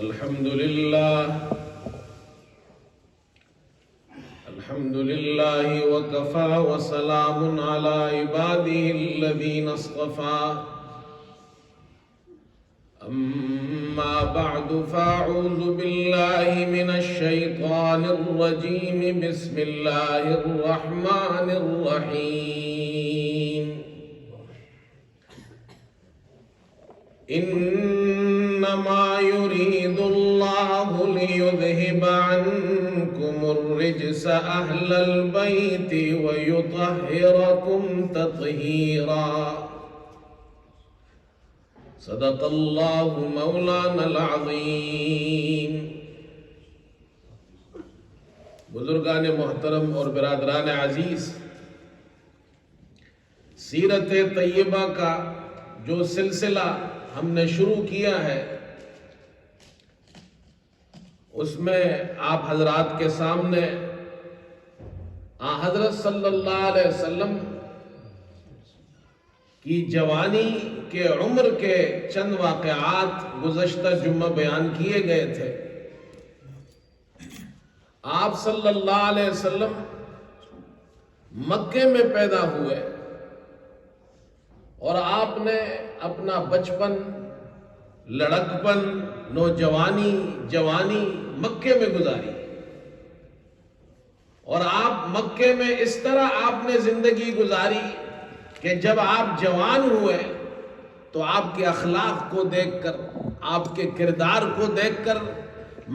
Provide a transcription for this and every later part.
الحمد لله وكفى وسلام على عباده الذين اصطفى أما بعد فأعوذ بالله من الشيطان الرجيم بسم الله الرحمن الرحيم إنما يريد الله ليذهب عنكم الرجس أهل البيت ويطهركم تطهيرا صدق اللہ مولانا العظیم۔ بزرگان محترم اور برادران عزیز، سیرت طیبہ کا جو سلسلہ ہم نے شروع کیا ہے اس میں آپ حضرات کے سامنے حضرت صلی اللہ علیہ وسلم کی جوانی کے عمر کے چند واقعات گزشتہ جمعہ بیان کیے گئے تھے۔ آپ صلی اللہ علیہ وسلم مکے میں پیدا ہوئے اور آپ نے اپنا بچپن، لڑکپن، نوجوانی، جوانی مکے میں گزاری، اور آپ مکے میں اس طرح آپ نے زندگی گزاری کہ جب آپ جوان ہوئے تو آپ کے اخلاق کو دیکھ کر، آپ کے کردار کو دیکھ کر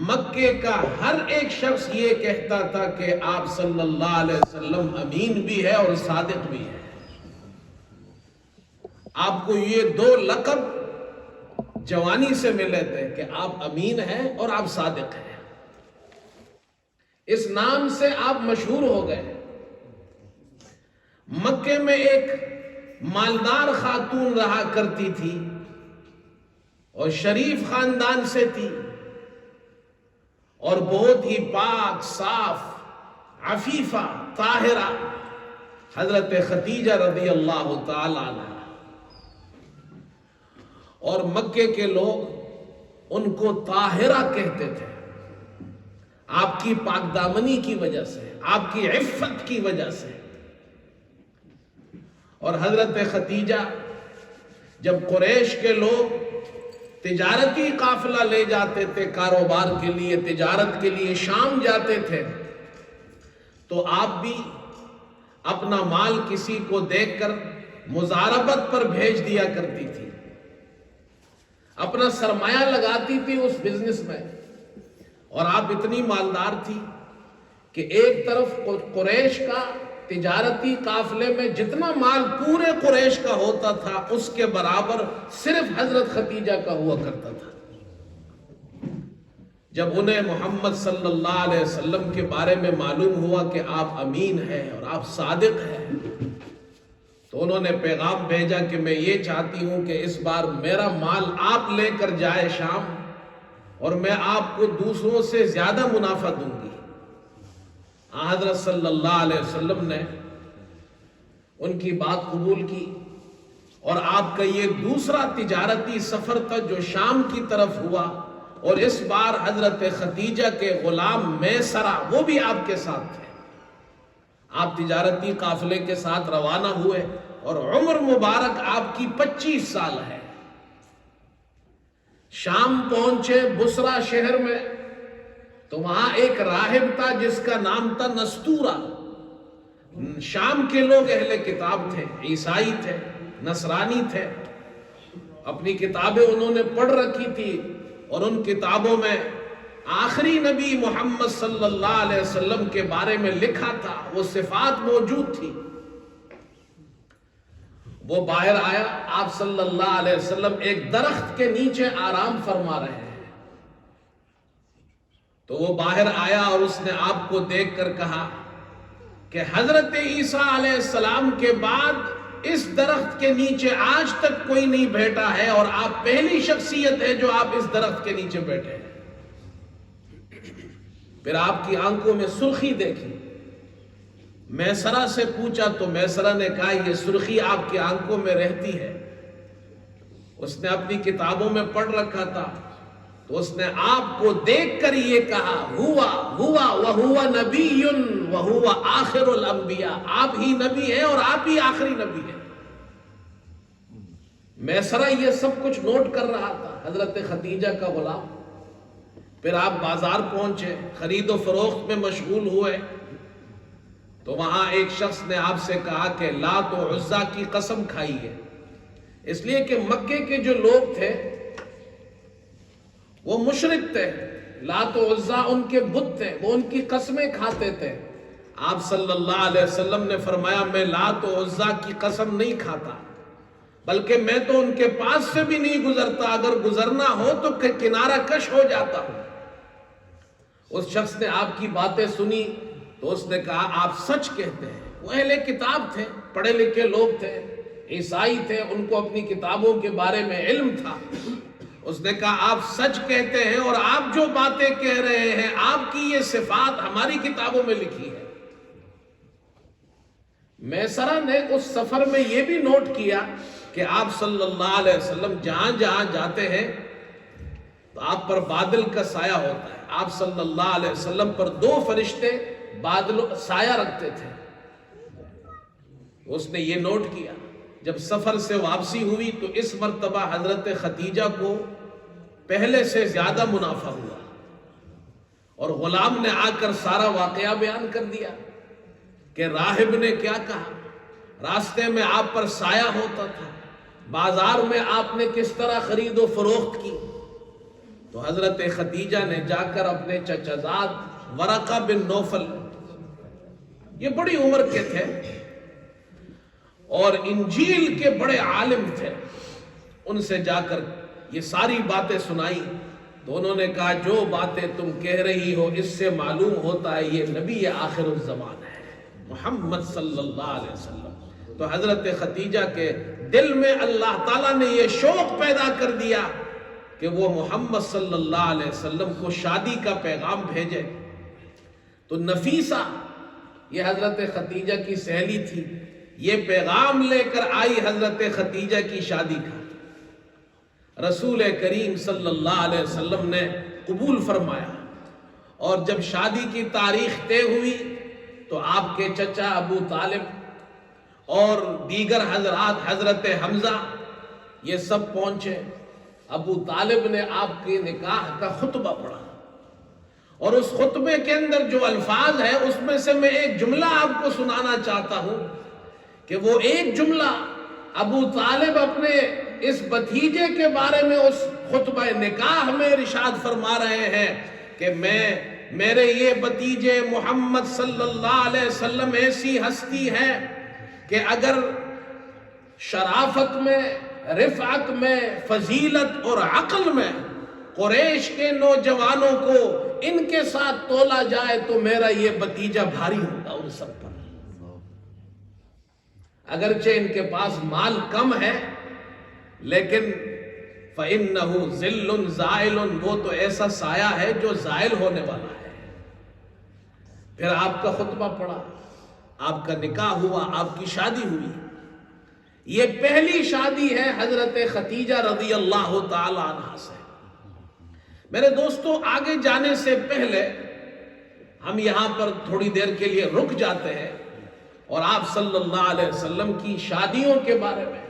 مکے کا ہر ایک شخص یہ کہتا تھا کہ آپ صلی اللہ علیہ وسلم امین بھی ہے اور صادق بھی ہے۔ آپ کو یہ دو لقب جوانی سے ملے تھے کہ آپ امین ہیں اور آپ صادق ہیں۔ اس نام سے آپ مشہور ہو گئے۔ مکے میں ایک مالدار خاتون رہا کرتی تھی اور شریف خاندان سے تھی اور بہت ہی پاک، صاف، عفیفہ، طاہرہ، حضرت خدیجہ رضی اللہ تعالی عنہ۔ اور مکے کے لوگ ان کو طاہرہ کہتے تھے، آپ کی پاک دامنی کی وجہ سے، آپ کی عفت کی وجہ سے۔ اور حضرت خدیجہ جب قریش کے لوگ تجارتی قافلہ لے جاتے تھے، کاروبار کے لیے، تجارت کے لیے شام جاتے تھے، تو آپ بھی اپنا مال کسی کو دیکھ کر مزاربت پر بھیج دیا کرتی تھی، اپنا سرمایہ لگاتی تھی اس بزنس میں۔ اور آپ اتنی مالدار تھی کہ ایک طرف قریش کا تجارتی قافلے میں جتنا مال پورے قریش کا ہوتا تھا اس کے برابر صرف حضرت خدیجہ کا ہوا کرتا تھا۔ جب انہیں محمد صلی اللہ علیہ وسلم کے بارے میں معلوم ہوا کہ آپ امین ہیں اور آپ صادق ہیں، تو انہوں نے پیغام بھیجا کہ میں یہ چاہتی ہوں کہ اس بار میرا مال آپ لے کر جائے شام، اور میں آپ کو دوسروں سے زیادہ منافع دوں گی۔ حضرت صلی اللہ علیہ وسلم نے ان کی بات قبول کی، اور آپ کا یہ دوسرا تجارتی سفر تھا جو شام کی طرف ہوا، اور اس بار حضرت خدیجہ کے غلام میسرہ وہ بھی آپ کے ساتھ تھے۔ آپ تجارتی قافلے کے ساتھ روانہ ہوئے اور عمر مبارک آپ کی 25 سال ہے۔ شام پہنچے بصرہ شہر میں، تو وہاں ایک راہب تھا جس کا نام تھا نستورہ۔ شام کے لوگ اہل کتاب تھے، عیسائی تھے، نصرانی تھے، اپنی کتابیں انہوں نے پڑھ رکھی تھی، اور ان کتابوں میں آخری نبی محمد صلی اللہ علیہ وسلم کے بارے میں لکھا تھا، وہ صفات موجود تھی۔ وہ باہر آیا، آپ صلی اللہ علیہ وسلم ایک درخت کے نیچے آرام فرما رہے ہیں، تو وہ باہر آیا اور اس نے آپ کو دیکھ کر کہا کہ حضرت عیسیٰ علیہ السلام کے بعد اس درخت کے نیچے آج تک کوئی نہیں بیٹھا ہے، اور آپ پہلی شخصیت ہے جو آپ اس درخت کے نیچے بیٹھے ہیں۔ پھر آپ کی آنکھوں میں سرخی دیکھی، میسرہ سے پوچھا تو میسرہ نے کہا یہ سرخی آپ کی آنکھوں میں رہتی ہے۔ اس نے اپنی کتابوں میں پڑھ رکھا تھا تو اس نے آپ کو دیکھ کر یہ کہا ہوا وہوا نبی وہوا آخر الانبیاء، آپ ہی نبی ہیں اور آپ ہی آخری نبی ہیں۔ میسرہ یہ سب کچھ نوٹ کر رہا تھا، حضرت خدیجہ کا غلام۔ پھر آپ بازار پہنچے، خرید و فروخت میں مشغول ہوئے، تو وہاں ایک شخص نے آپ سے کہا کہ لات و عزا کی قسم کھائی ہے، اس لیے کہ مکے کے جو لوگ تھے وہ مشرک تھے، لات و عزا ان کے بت تھے، وہ ان کی قسمیں کھاتے تھے۔ آپ صلی اللہ علیہ وسلم نے فرمایا میں لات و عزا کی قسم نہیں کھاتا، بلکہ میں تو ان کے پاس سے بھی نہیں گزرتا، اگر گزرنا ہو تو کنارہ کش ہو جاتا ہوں۔ اس شخص نے آپ کی باتیں سنی تو اس نے کہا آپ سچ کہتے ہیں۔ وہ اہل کتاب تھے، پڑھے لکھے لوگ تھے، عیسائی تھے، ان کو اپنی کتابوں کے بارے میں علم تھا۔ اس نے کہا آپ سچ کہتے ہیں، اور آپ جو باتیں کہہ رہے ہیں آپ کی یہ صفات ہماری کتابوں میں لکھی ہے۔ میسرہ نے اس سفر میں یہ بھی نوٹ کیا کہ آپ صلی اللہ علیہ وسلم جہاں جہاں جاتے ہیں تو آپ پر بادل کا سایہ ہوتا ہے۔ آپ صلی اللہ علیہ وسلم پر 2 فرشتے بادل سایہ رکھتے تھے۔ اس نے یہ نوٹ کیا۔ جب سفر سے واپسی ہوئی تو اس مرتبہ حضرت خدیجہ کو پہلے سے زیادہ منافع ہوا، اور غلام نے آ کر سارا واقعہ بیان کر دیا کہ راہب نے کیا کہا، راستے میں آپ پر سایہ ہوتا تھا، بازار میں آپ نے کس طرح خرید و فروخت کی۔ تو حضرت خدیجہ نے جا کر اپنے چچا زاد ورقہ بن نوفل، یہ بڑی عمر کے تھے اور انجیل کے بڑے عالم تھے، ان سے جا کر یہ ساری باتیں سنائی۔ تو انہوں نے کہا جو باتیں تم کہہ رہی ہو اس سے معلوم ہوتا ہے یہ نبی آخر الزمان ہے، محمد صلی اللہ علیہ وسلم۔ تو حضرت خدیجہ کے دل میں اللہ تعالیٰ نے یہ شوق پیدا کر دیا کہ وہ محمد صلی اللہ علیہ وسلم کو شادی کا پیغام بھیجے۔ تو نفیسہ، یہ حضرت خدیجہ کی سہیلی تھی، یہ پیغام لے کر آئی حضرت خدیجہ کی شادی کا۔ رسول کریم صلی اللہ علیہ وسلم نے قبول فرمایا، اور جب شادی کی تاریخ طے ہوئی تو آپ کے چچا ابو طالب اور دیگر حضرات، حضرت حمزہ، یہ سب پہنچے۔ ابو طالب نے آپ کے نکاح کا خطبہ پڑھا، اور اس خطبے کے اندر جو الفاظ ہیں اس میں سے میں ایک جملہ آپ کو سنانا چاہتا ہوں کہ وہ ایک جملہ ابو طالب اپنے اس بھتیجے کے بارے میں اس خطبہ نکاح میں ارشاد فرما رہے ہیں کہ میرے یہ بھتیجے محمد صلی اللہ علیہ وسلم ایسی ہستی ہے کہ اگر شرافت میں، رفعت میں، فضیلت اور عقل میں قریش کے نوجوانوں کو ان کے ساتھ تولا جائے تو میرا یہ بھتیجا بھاری ہوگا ان سب پر۔ اگرچہ ان کے پاس مال کم ہے لیکن فَإِنَّهُ ظِلٌّ زَائِلٌ، وہ تو ایسا سایہ ہے جو زائل ہونے والا ہے۔ پھر آپ کا خطبہ پڑھا، آپ کا نکاح ہوا، آپ کی شادی ہوئی۔ یہ پہلی شادی ہے حضرت خدیجہ رضی اللہ تعالی عنہا سے۔ میرے دوستو، آگے جانے سے پہلے ہم یہاں پر تھوڑی دیر کے لیے رک جاتے ہیں اور آپ صلی اللہ علیہ وسلم کی شادیوں کے بارے میں،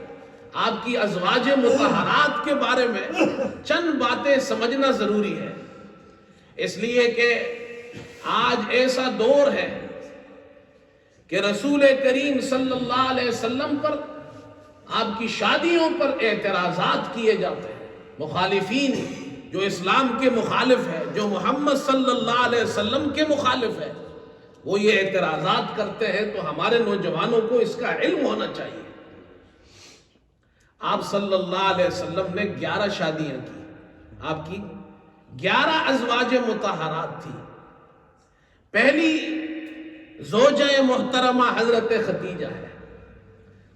آپ کی ازواج مطہرات کے بارے میں چند باتیں سمجھنا ضروری ہے، اس لیے کہ آج ایسا دور ہے کہ رسول کریم صلی اللہ علیہ وسلم پر، آپ کی شادیوں پر اعتراضات کیے جاتے ہیں۔ مخالفین جو اسلام کے مخالف ہے، جو محمد صلی اللہ علیہ وسلم کے مخالف ہے، وہ یہ اعتراضات کرتے ہیں، تو ہمارے نوجوانوں کو اس کا علم ہونا چاہیے۔ آپ صلی اللہ علیہ وسلم نے 11 شادیاں کی، آپ کی 11 ازواج مطہرات تھی۔ پہلی زوجہ محترمہ حضرت خدیجہ ہے۔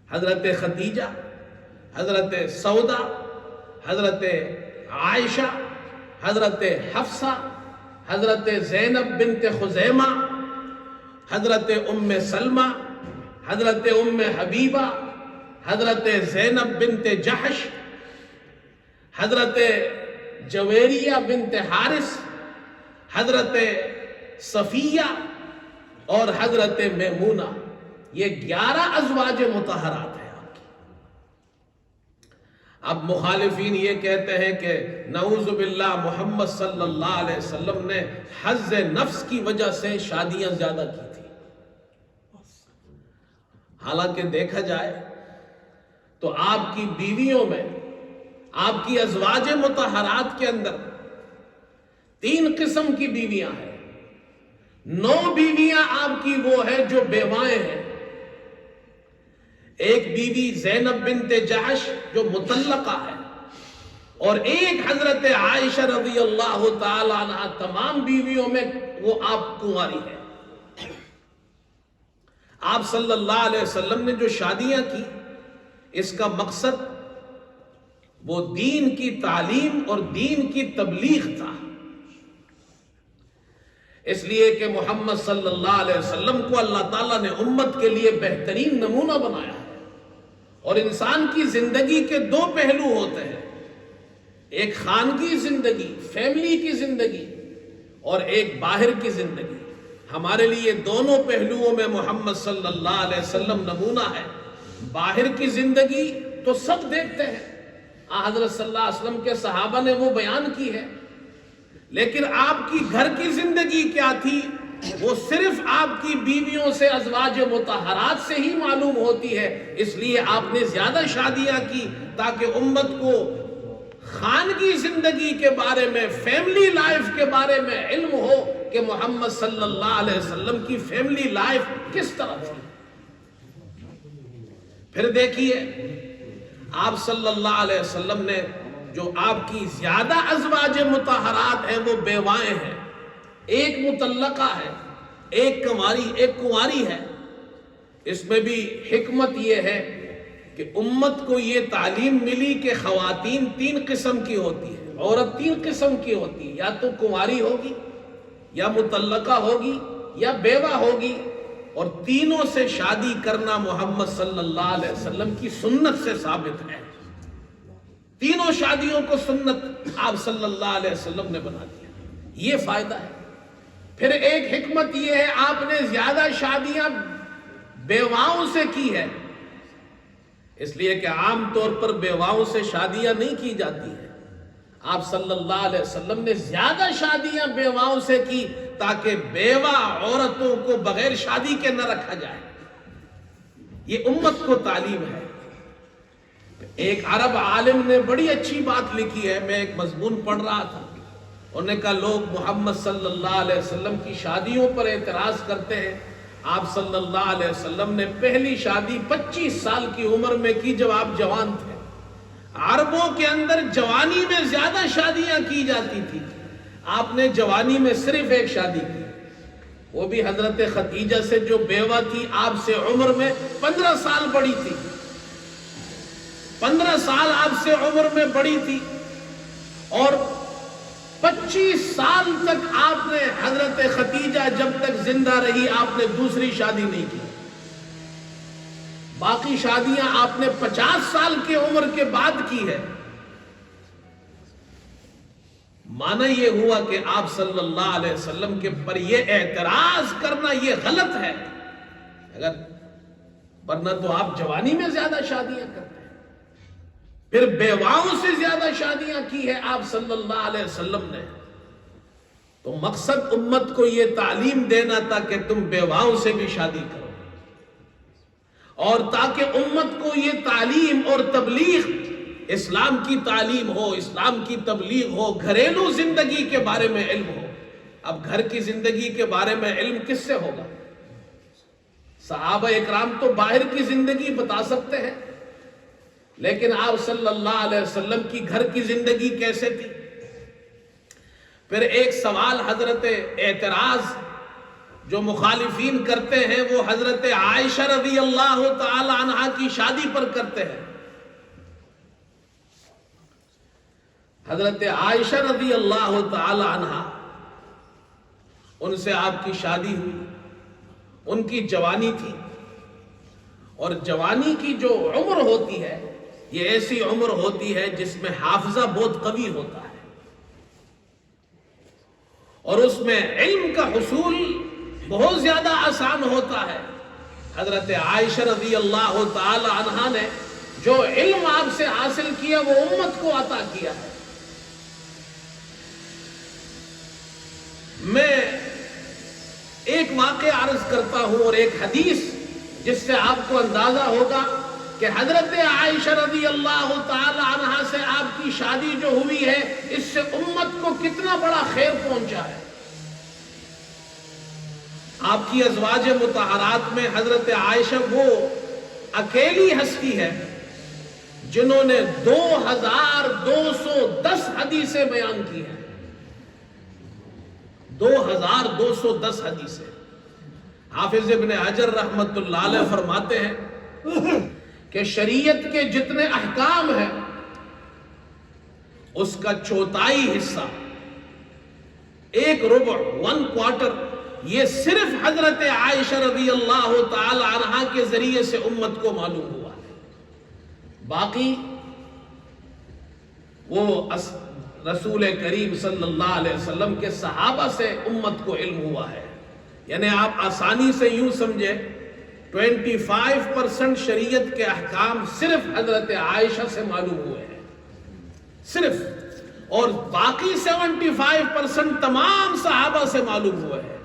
حضرت خدیجہ، حضرت سودا، حضرت عائشہ، حضرت حفصہ، حضرت زینب بنت خزیمہ، حضرت ام سلمہ، حضرت ام حبیبہ، حضرت زینب بنت جحش، حضرت جویریہ بنت حارث، حضرت صفیہ اور حضرت میمونہ، یہ 11 ازواج مطہرات ہیں آپ کی۔ اب مخالفین یہ کہتے ہیں کہ نعوذ باللہ محمد صلی اللہ علیہ وسلم نے حظ نفس کی وجہ سے شادیاں زیادہ کی تھی۔ حالانکہ دیکھا جائے تو آپ کی بیویوں میں، آپ کی ازواج مطہرات کے اندر 3 قسم کی بیویاں ہیں۔ 9 بیویاں آپ کی وہ ہیں جو بیوائیں ہیں۔ ایک بیوی زینب بنت جحش جو مطلقہ ہے، اور ایک حضرت عائشہ رضی اللہ تعالی عنہ، تمام بیویوں میں وہ آپ کنواری ہے۔ آپ صلی اللہ علیہ وسلم نے جو شادیاں کی، اس کا مقصد وہ دین کی تعلیم اور دین کی تبلیغ تھا، اس لیے کہ محمد صلی اللہ علیہ وسلم کو اللہ تعالیٰ نے امت کے لیے بہترین نمونہ بنایا ہے۔ اور انسان کی زندگی کے 2 پہلو ہوتے ہیں، ایک خانگی زندگی، فیملی کی زندگی، اور ایک باہر کی زندگی۔ ہمارے لیے دونوں پہلوؤں میں محمد صلی اللہ علیہ وسلم نمونہ ہے۔ باہر کی زندگی تو سب دیکھتے ہیں، حضرت صلی اللہ علیہ وسلم کے صحابہ نے وہ بیان کی ہے، لیکن آپ کی گھر کی زندگی کیا تھی، وہ صرف آپ کی بیویوں سے، ازواج مطہرات سے ہی معلوم ہوتی ہے۔ اس لیے آپ نے زیادہ شادیاں کی تاکہ امت کو خانگی زندگی کے بارے میں، فیملی لائف کے بارے میں علم ہو کہ محمد صلی اللہ علیہ وسلم کی فیملی لائف کس طرح تھی۔ پھر دیکھیے، آپ صلی اللہ علیہ وسلم نے جو آپ کی زیادہ ازواج مطہرات ہیں وہ بیوائیں ہیں، ایک مطلقہ ہے، ایک کنواری ہے۔ اس میں بھی حکمت یہ ہے کہ امت کو یہ تعلیم ملی کہ خواتین 3 قسم کی ہوتی ہے، عورت 3 قسم کی ہوتی ہے، یا تو کنواری ہوگی، یا مطلقہ ہوگی، یا بیوہ ہوگی، اور تینوں سے شادی کرنا محمد صلی اللہ علیہ وسلم کی سنت سے ثابت ہے۔ تینوں شادیوں کو سنت آپ صلی اللہ علیہ وسلم نے بنا دیا، یہ فائدہ ہے۔ پھر ایک حکمت یہ ہے، آپ نے زیادہ شادیاں بیواؤں سے کی ہے، اس لیے کہ عام طور پر بیواؤں سے شادیاں نہیں کی جاتی ہیں۔ آپ صلی اللہ علیہ وسلم نے زیادہ شادیاں بیواؤں سے کی تاکہ بیوہ عورتوں کو بغیر شادی کے نہ رکھا جائے۔ یہ امت کو تعلیم ہے۔ ایک عرب عالم نے بڑی اچھی بات لکھی ہے، میں ایک مضمون پڑھ رہا تھا، انہوں نے کہا لوگ محمد صلی اللہ علیہ وسلم کی شادیوں پر اعتراض کرتے ہیں۔ آپ صلی اللہ علیہ وسلم نے پہلی شادی 25 سال کی عمر میں کی جب آپ جوان تھے۔ عربوں کے اندر جوانی میں زیادہ شادیاں کی جاتی تھی، آپ نے جوانی میں صرف ایک شادی کی، وہ بھی حضرت خدیجہ سے جو بیوہ تھی، آپ سے عمر میں 15 سال بڑی تھی، 15 سال آپ سے عمر میں بڑی تھی، اور 25 سال تک آپ نے، حضرت خدیجہ جب تک زندہ رہی، آپ نے دوسری شادی نہیں کی۔ باقی شادیاں آپ نے 50 سال کی عمر کے بعد کی ہے۔ معنی یہ ہوا کہ آپ صلی اللہ علیہ وسلم کے پر یہ اعتراض کرنا یہ غلط ہے، اگر ورنہ تو آپ جوانی میں زیادہ شادیاں کرتے ہیں۔ پھر بیواؤں سے زیادہ شادیاں کی ہے آپ صلی اللہ علیہ وسلم نے، تو مقصد امت کو یہ تعلیم دینا تھا کہ تم بیواؤں سے بھی شادی کرو، اور تاکہ امت کو یہ تعلیم اور تبلیغ، اسلام کی تعلیم ہو، اسلام کی تبلیغ ہو، گھریلو زندگی کے بارے میں علم ہو۔ اب گھر کی زندگی کے بارے میں علم کس سے ہوگا؟ صحابہ اکرام تو باہر کی زندگی بتا سکتے ہیں، لیکن آپ صلی اللہ علیہ وسلم کی گھر کی زندگی کیسے تھی؟ پھر ایک سوال، حضرت اعتراض جو مخالفین کرتے ہیں وہ حضرت عائشہ رضی اللہ تعالی عنہا کی شادی پر کرتے ہیں۔ حضرت عائشہ رضی اللہ تعالی عنہا، ان سے آپ کی شادی ہوئی، ان کی جوانی تھی، اور جوانی کی جو عمر ہوتی ہے یہ ایسی عمر ہوتی ہے جس میں حافظہ بہت قوی ہوتا ہے، اور اس میں علم کا حصول بہت زیادہ آسان ہوتا ہے. حضرت عائشہ رضی اللہ تعالی عنہا نے جو علم آپ سے حاصل کیا وہ امت کو عطا کیا ہے. میں ایک واقعہ عرض کرتا ہوں اور ایک حدیث جس سے آپ کو اندازہ ہوگا کہ حضرت عائشہ رضی اللہ تعالی عنہا سے آپ کی شادی جو ہوئی ہے اس سے امت کو کتنا بڑا خیر پہنچا ہے. آپ کی ازواج مطہرات میں حضرت عائشہ وہ اکیلی ہستی ہے جنہوں نے 2210 حدیثیں بیان کی ہیں. 2210 حدیثیں. حافظ ابن حجر رحمت اللہ علیہ فرماتے ہیں کہ شریعت کے جتنے احکام ہیں اس کا چوتھائی حصہ، 1/4 یہ صرف حضرت عائشہ رضی اللہ تعالی عنہا کے ذریعے سے امت کو معلوم ہوا ہے. باقی وہ رسول کریم صلی اللہ علیہ وسلم کے صحابہ سے امت کو علم ہوا ہے. یعنی آپ آسانی سے یوں سمجھے 25% شریعت کے احکام صرف حضرت عائشہ سے معلوم ہوئے ہیں صرف، اور باقی 75% تمام صحابہ سے معلوم ہوئے ہیں.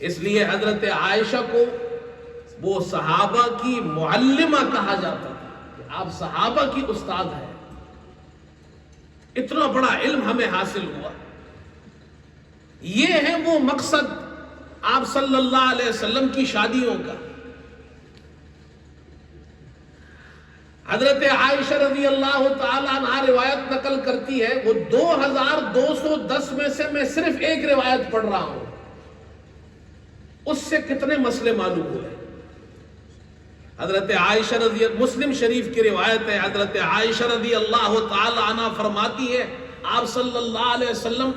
اس لیے حضرت عائشہ کو وہ صحابہ کی معلمہ کہا جاتا تھا کہ آپ صحابہ کی استاد ہیں. اتنا بڑا علم ہمیں حاصل ہوا. یہ ہے وہ مقصد آپ صلی اللہ علیہ وسلم کی شادیوں کا. حضرت عائشہ رضی اللہ تعالی عنہا روایت نقل کرتی ہے، وہ 2210 میں سے میں صرف ایک روایت پڑھ رہا ہوں، اس سے کتنے مسئلے معلوم ہوئے. حضرت عائشہ رضی، مسلم شریف کی روایت ہے، حضرت عائشہ رضی اللہ تعالی عنہ فرماتی ہے آپ صلی اللہ علیہ وسلم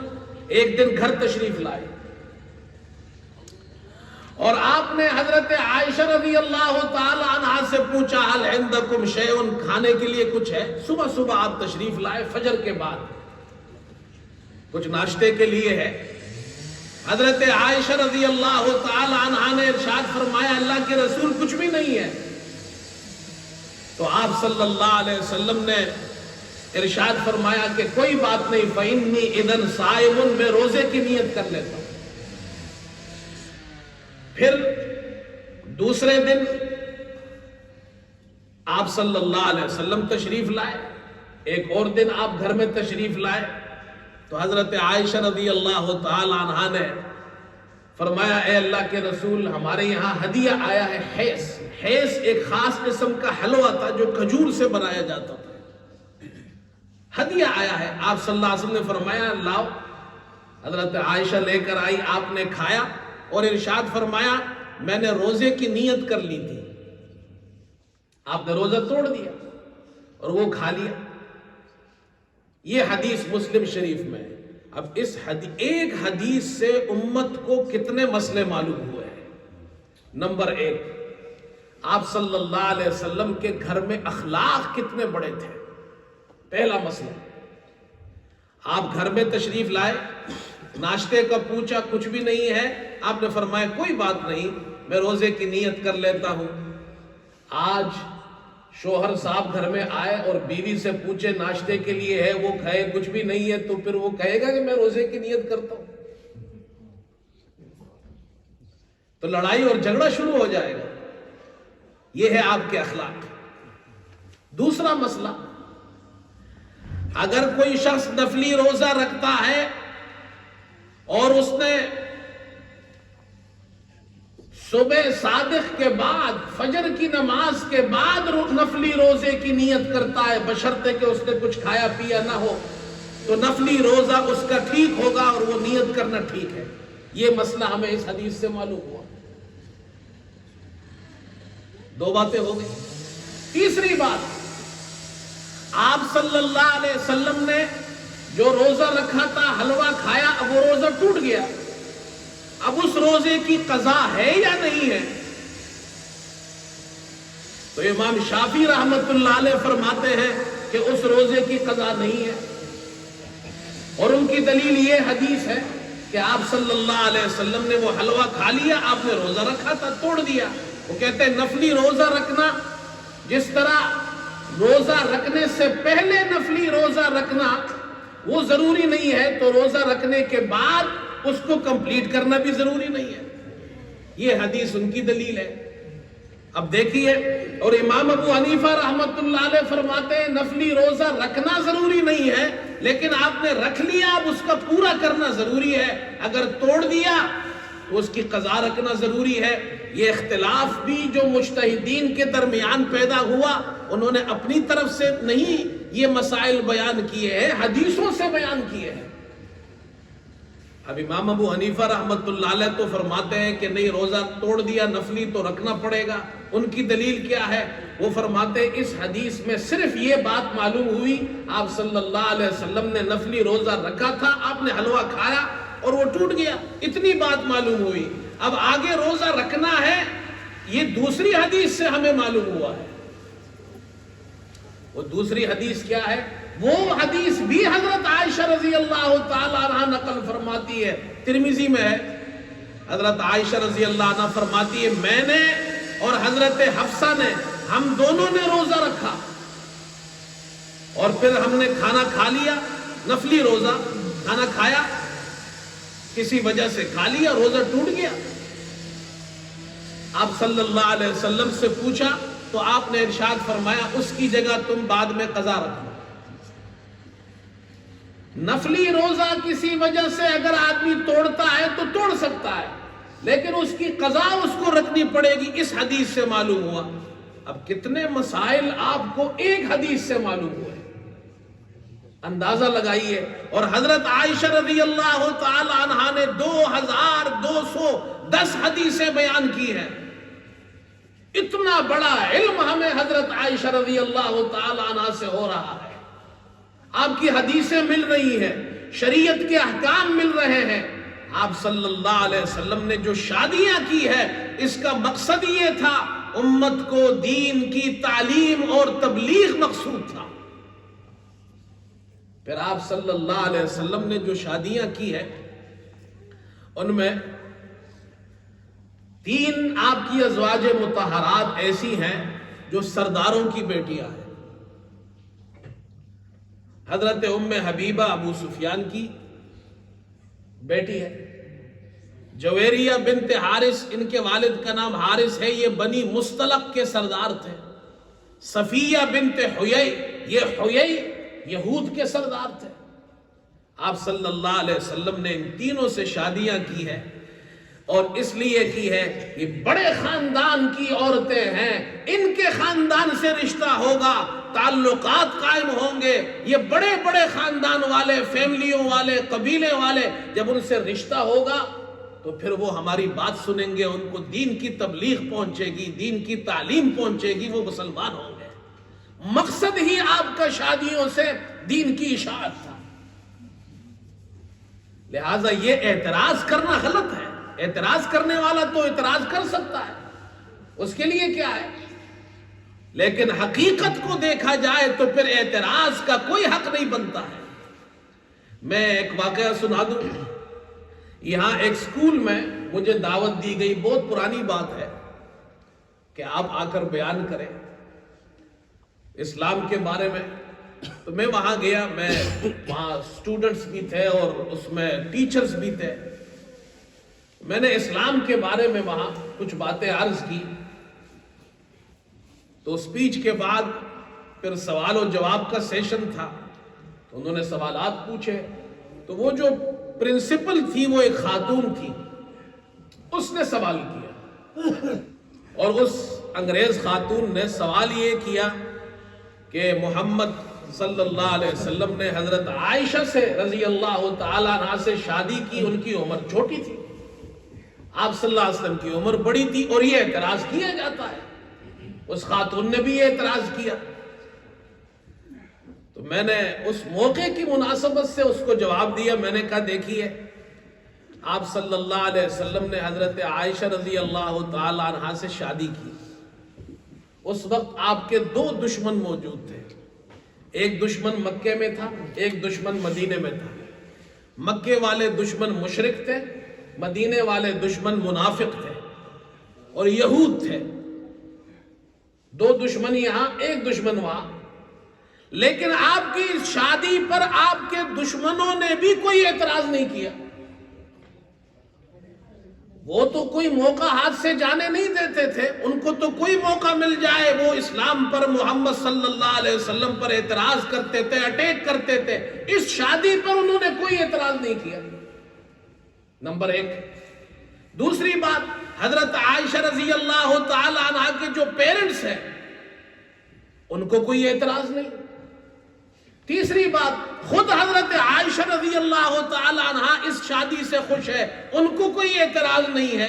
ایک دن گھر تشریف لائے اور آپ نے حضرت عائشہ رضی اللہ تعالی عنہ سے پوچھا حل عندکم شیئن، کھانے کے لیے کچھ ہے؟ صبح صبح آپ تشریف لائے فجر کے بعد، کچھ ناشتے کے لیے ہے؟ حضرت عائشہ رضی اللہ تعالی عنہ نے ارشاد فرمایا اللہ کے رسول کچھ بھی نہیں ہے. تو آپ صلی اللہ علیہ وسلم نے ارشاد فرمایا کہ کوئی بات نہیں، فَإِنِّي إِذًا صَائِمٌ، میں روزے کی نیت کر لیتا ہوں. پھر دوسرے دن آپ صلی اللہ علیہ وسلم تشریف لائے، ایک اور دن آپ گھر میں تشریف لائے تو حضرت عائشہ رضی اللہ تعالی عنہا نے فرمایا اے اللہ کے رسول ہمارے یہاں ہدیہ آیا ہے حیث. حیث ایک خاص قسم کا حلوہ تھا جو کھجور سے بنایا جاتا تھا، ہدیہ آیا ہے. آپ صلی اللہ علیہ وسلم نے فرمایا لاؤ. حضرت عائشہ لے کر آئی، آپ نے کھایا اور ارشاد فرمایا میں نے روزے کی نیت کر لی تھی. آپ نے روزہ توڑ دیا اور وہ کھا لیا. یہ حدیث مسلم شریف میں ہے. اب اس ایک حدیث سے امت کو کتنے مسئلے معلوم ہوئے ہیں. نمبر 1، آپ صلی اللہ علیہ وسلم کے گھر میں اخلاق کتنے بڑے تھے. پہلا مسئلہ، آپ گھر میں تشریف لائے، ناشتے کا پوچھا کچھ بھی نہیں ہے، آپ نے فرمایا کوئی بات نہیں میں روزے کی نیت کر لیتا ہوں. آج شوہر صاحب گھر میں آئے اور بیوی سے پوچھے ناشتے کے لیے ہے، وہ کھائے کچھ بھی نہیں ہے، تو پھر وہ کہے گا کہ میں روزے کی نیت کرتا ہوں؟ تو لڑائی اور جھگڑا شروع ہو جائے گا. یہ ہے آپ کے اخلاق. دوسرا مسئلہ، اگر کوئی شخص نفلی روزہ رکھتا ہے اور اس نے صبح صادق کے بعد فجر کی نماز کے بعد نفلی روزے کی نیت کرتا ہے بشرطے کہ اس نے کچھ کھایا پیا نہ ہو، تو نفلی روزہ اس کا ٹھیک ہوگا اور وہ نیت کرنا ٹھیک ہے. یہ مسئلہ ہمیں اس حدیث سے معلوم ہوا. 2 باتیں ہو گئی. تیسری بات، آپ صلی اللہ علیہ وسلم نے جو روزہ رکھا تھا حلوہ کھایا، اب وہ روزہ ٹوٹ گیا، اب اس روزے کی قضا ہے یا نہیں ہے؟ تو امام شافعی رحمت اللہ علیہ فرماتے ہیں کہ اس روزے کی قضا نہیں ہے، اور ان کی دلیل یہ حدیث ہے کہ آپ صلی اللہ علیہ وسلم نے وہ حلوہ کھا لیا، آپ نے روزہ رکھا تھا توڑ دیا۔ وہ کہتے ہیں نفلی روزہ رکھنا، جس طرح روزہ رکھنے سے پہلے نفلی روزہ رکھنا وہ ضروری نہیں ہے، تو روزہ رکھنے کے بعد اس کو کمپلیٹ کرنا بھی ضروری نہیں ہے۔ یہ حدیث ان کی دلیل ہے۔ اب دیکھیے، اور امام ابو حنیفہ رحمت اللہ علیہ فرماتے ہیں نفلی روزہ رکھنا ضروری نہیں ہے، لیکن آپ نے رکھ لیا، اب اس کا پورا کرنا ضروری ہے۔ اگر توڑ دیا تو اس کی قضا رکھنا ضروری ہے۔ یہ اختلاف بھی جو مجتہدین کے درمیان پیدا ہوا، انہوں نے اپنی طرف سے نہیں یہ مسائل بیان کیے ہیں، حدیثوں سے بیان کیے ہیں۔ اب امام ابو حنیفہ رحمت اللہ علیہ تو فرماتے ہیں کہ نہیں، روزہ توڑ دیا نفلی تو رکھنا پڑے گا۔ ان کی دلیل کیا ہے؟ وہ فرماتے ہیں اس حدیث میں صرف یہ بات معلوم ہوئی، آپ صلی اللہ علیہ وسلم نے نفلی روزہ رکھا تھا، آپ نے حلوہ کھایا اور وہ ٹوٹ گیا، اتنی بات معلوم ہوئی۔ اب آگے روزہ رکھنا ہے، یہ دوسری حدیث سے ہمیں معلوم ہوا ہے۔ وہ دوسری حدیث کیا ہے؟ وہ حدیث بھی حضرت عائشہ رضی اللہ تعالی عنہ نقل فرماتی ہے، ترمذی میں ہے۔ حضرت عائشہ رضی اللہ عنہ فرماتی ہے میں نے اور حضرت حفصہ نے، ہم دونوں نے روزہ رکھا اور پھر ہم نے کھانا کھا لیا، نفلی روزہ کھانا کھایا، کسی وجہ سے کھا لیا، روزہ ٹوٹ گیا۔ آپ صلی اللہ علیہ وسلم سے پوچھا تو آپ نے ارشاد فرمایا اس کی جگہ تم بعد میں قضا رکھو۔ نفلی روزہ کسی وجہ سے اگر آدمی توڑتا ہے تو توڑ سکتا ہے، لیکن اس کی قضا اس کو رکھنی پڑے گی، اس حدیث سے معلوم ہوا۔ اب کتنے مسائل آپ کو ایک حدیث سے معلوم ہوئے، اندازہ لگائیے۔ اور حضرت عائشہ رضی اللہ تعالی عنہا نے 2210 حدیثیں بیان کی ہیں۔ اتنا بڑا علم ہمیں حضرت عائشہ رضی اللہ تعالی عنہا سے ہو رہا ہے، آپ کی حدیثیں مل رہی ہیں، شریعت کے احکام مل رہے ہیں۔ آپ صلی اللہ علیہ وسلم نے جو شادیاں کی ہے، اس کا مقصد یہ تھا امت کو دین کی تعلیم اور تبلیغ مقصود تھا۔ پھر آپ صلی اللہ علیہ وسلم نے جو شادیاں کی ہے، ان میں 3 آپ کی ازواج مطہرات ایسی ہیں جو سرداروں کی بیٹیاں ہیں۔ حضرت ام حبیبہ ابو سفیان کی بیٹی ہے، جویریہ بنت حارث، ان کے والد کا نام حارث ہے، یہ بنی مستلق کے سردار تھے۔ صفیہ بنت حیی، یہ حیی یہود کے سردار تھے۔ آپ صلی اللہ علیہ وسلم نے ان تینوں سے شادیاں کی ہیں، اور اس لیے کی ہے یہ بڑے خاندان کی عورتیں ہیں، ان کے خاندان سے رشتہ ہوگا، تعلقات قائم ہوں گے۔ یہ بڑے بڑے خاندان والے، فیملیوں والے، قبیلے والے، جب ان سے رشتہ ہوگا تو پھر وہ ہماری بات سنیں گے، ان کو دین کی تبلیغ پہنچے گی، دین کی تعلیم پہنچے گی، وہ مسلمان ہوں گے۔ مقصد ہی آپ کا شادیوں سے دین کی اشاعت تھا۔ لہٰذا یہ اعتراض کرنا غلط ہے۔ اعتراض کرنے والا تو اعتراض کر سکتا ہے، اس کے لیے کیا ہے، لیکن حقیقت کو دیکھا جائے تو پھر اعتراض کا کوئی حق نہیں بنتا ہے۔ میں ایک واقعہ سنا دوں۔ یہاں ایک سکول میں مجھے دعوت دی گئی، بہت پرانی بات ہے، کہ آپ آ کر بیان کریں اسلام کے بارے میں۔ تو میں وہاں گیا، میں وہاں اسٹوڈنٹس بھی تھے اور اس میں ٹیچرز بھی تھے۔ میں نے اسلام کے بارے میں وہاں کچھ باتیں عرض کی، تو اسپیچ کے بعد پھر سوال و جواب کا سیشن تھا، تو انہوں نے سوالات پوچھے۔ تو وہ جو پرنسپل تھی، وہ ایک خاتون تھی، اس نے سوال کیا، اور اس انگریز خاتون نے سوال یہ کیا کہ محمد صلی اللہ علیہ وسلم نے حضرت عائشہ سے رضی اللہ تعالیٰ عنہا سے شادی کی، ان کی عمر چھوٹی تھی، آپ صلی اللہ علیہ وسلم کی عمر بڑی تھی، اور یہ اعتراض کیا جاتا ہے۔ اس خاتون نے بھی یہ اعتراض کیا۔ تو میں نے اس موقع کی مناسبت سے اس کو جواب دیا، میں نے کہا دیکھیے، آپ صلی اللہ علیہ وسلم نے حضرت عائشہ رضی اللہ تعالی عنہا سے شادی کی، اس وقت آپ کے 2 دشمن موجود تھے، ایک دشمن مکے میں تھا، ایک دشمن مدینے میں تھا۔ مکے والے دشمن مشرک تھے، مدینے والے دشمن منافق تھے اور یہود تھے. دو دشمن یہاں، ایک دشمن وہاں. لیکن آپ کی اس شادی پر آپ کے دشمنوں نے بھی کوئی اعتراض نہیں کیا. وہ تو کوئی موقع ہاتھ سے جانے نہیں دیتے تھے. ان کو تو کوئی موقع مل جائے وہ اسلام پر، محمد صلی اللہ علیہ وسلم پر اعتراض کرتے تھے، اٹیک کرتے تھے. اس شادی پر انہوں نے کوئی اعتراض نہیں کیا. نمبر ایک. دوسری بات، حضرت عائشہ رضی اللہ تعالی عنہ کے جو پیرنٹس ہیں ان کو کوئی اعتراض نہیں. تیسری بات، خود حضرت عائشہ رضی اللہ تعالی عنہ اس شادی سے خوش ہے، ان کو کوئی اعتراض نہیں ہے.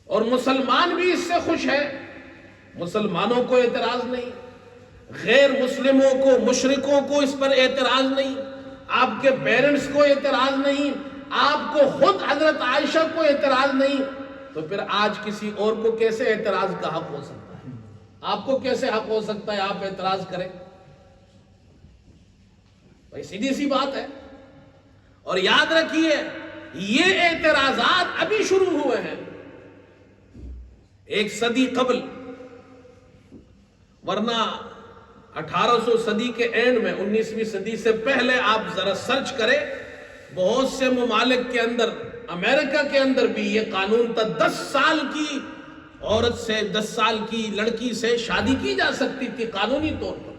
اور مسلمان بھی اس سے خوش ہے، مسلمانوں کو اعتراض نہیں، غیر مسلموں کو، مشرکوں کو اس پر اعتراض نہیں، آپ کے پیرنٹس کو اعتراض نہیں، آپ کو خود حضرت عائشہ کو اعتراض نہیں. تو پھر آج کسی اور کو کیسے اعتراض کا حق ہو سکتا ہے؟ آپ کو کیسے حق ہو سکتا ہے آپ اعتراض کریں؟ بھائی سیدھی سی بات ہے. اور یاد رکھیے یہ اعتراضات ابھی شروع ہوئے ہیں، ایک صدی قبل، ورنہ 1800 صدی کے اینڈ میں، 19ویں صدی سے پہلے آپ ذرا سرچ کریں، بہت سے ممالک کے اندر، امریکہ کے اندر بھی یہ قانون تھا 10 سال کی عورت سے، 10 سال کی لڑکی سے شادی کی جا سکتی تھی قانونی طور پر.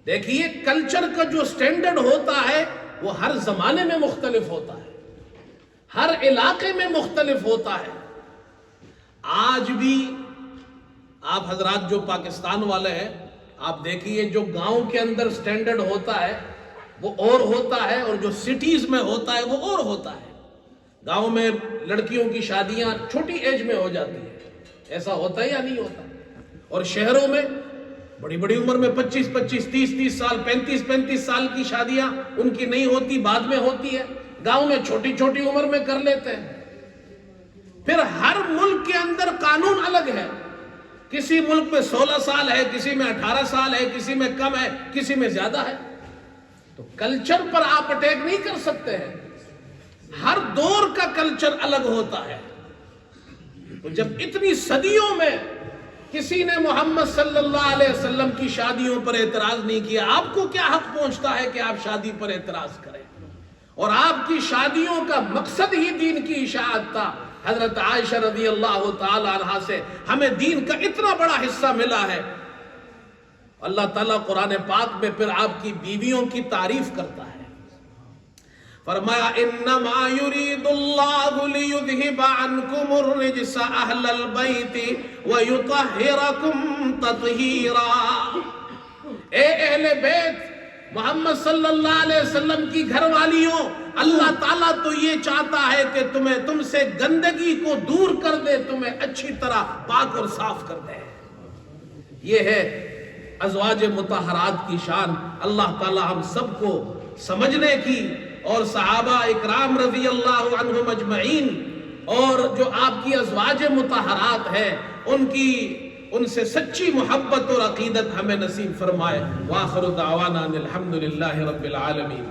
دیکھیے کلچر کا جو سٹینڈرڈ ہوتا ہے وہ ہر زمانے میں مختلف ہوتا ہے، ہر علاقے میں مختلف ہوتا ہے. آج بھی آپ حضرات جو پاکستان والے ہیں، آپ دیکھیے جو گاؤں کے اندر سٹینڈرڈ ہوتا ہے وہ اور ہوتا ہے، اور جو سٹیز میں ہوتا ہے وہ اور ہوتا ہے. گاؤں میں لڑکیوں کی شادیاں چھوٹی ایج میں ہو جاتی ہیں، ایسا ہوتا ہے یا نہیں ہوتا؟ اور شہروں میں بڑی بڑی عمر میں 25 30 سال 35 سال کی شادیاں ان کی نہیں ہوتی، بعد میں ہوتی ہے. گاؤں میں چھوٹی چھوٹی عمر میں کر لیتے ہیں. پھر ہر ملک کے اندر قانون الگ ہے، کسی ملک میں 16 سال ہے، کسی میں 18 سال ہے، کسی میں کم ہے، کسی میں زیادہ ہے. تو کلچر پر آپ اٹیک نہیں کر سکتے ہیں، ہر دور کا کلچر الگ ہوتا ہے. تو جب اتنی صدیوں میں کسی نے محمد صلی اللہ علیہ وسلم کی شادیوں پر اعتراض نہیں کیا، آپ کو کیا حق پہنچتا ہے کہ آپ شادی پر اعتراض کریں؟ اور آپ کی شادیوں کا مقصد ہی دین کی اشاعت تھا. حضرت عائشہ رضی اللہ تعالی عنہا سے ہمیں دین کا اتنا بڑا حصہ ملا ہے. اللہ تعالیٰ قرآن پاک میں پھر آپ کی بیویوں کی تعریف کرتا ہے. فرمایا انما یرید اللہ لیذہب عنکم الرجس اہل البیت ویطہرکم تطہیرا. اے اہل بیت، محمد صلی اللہ علیہ وسلم کی گھر والیوں، اللہ تعالیٰ تو یہ چاہتا ہے کہ تم سے گندگی کو دور کر دے، تمہیں اچھی طرح پاک اور صاف کر دے. یہ ہے ازواج مطہرات کی شان. اللہ تعالیٰ ہم سب کو سمجھنے کی، اور صحابہ اکرام رضی اللہ عنہم اجمعین، اور جو آپ کی ازواج مطہرات ہیں ان سے سچی محبت اور عقیدت ہمیں نصیب فرمائے. وآخر دعوانا الحمدللہ رب العالمین.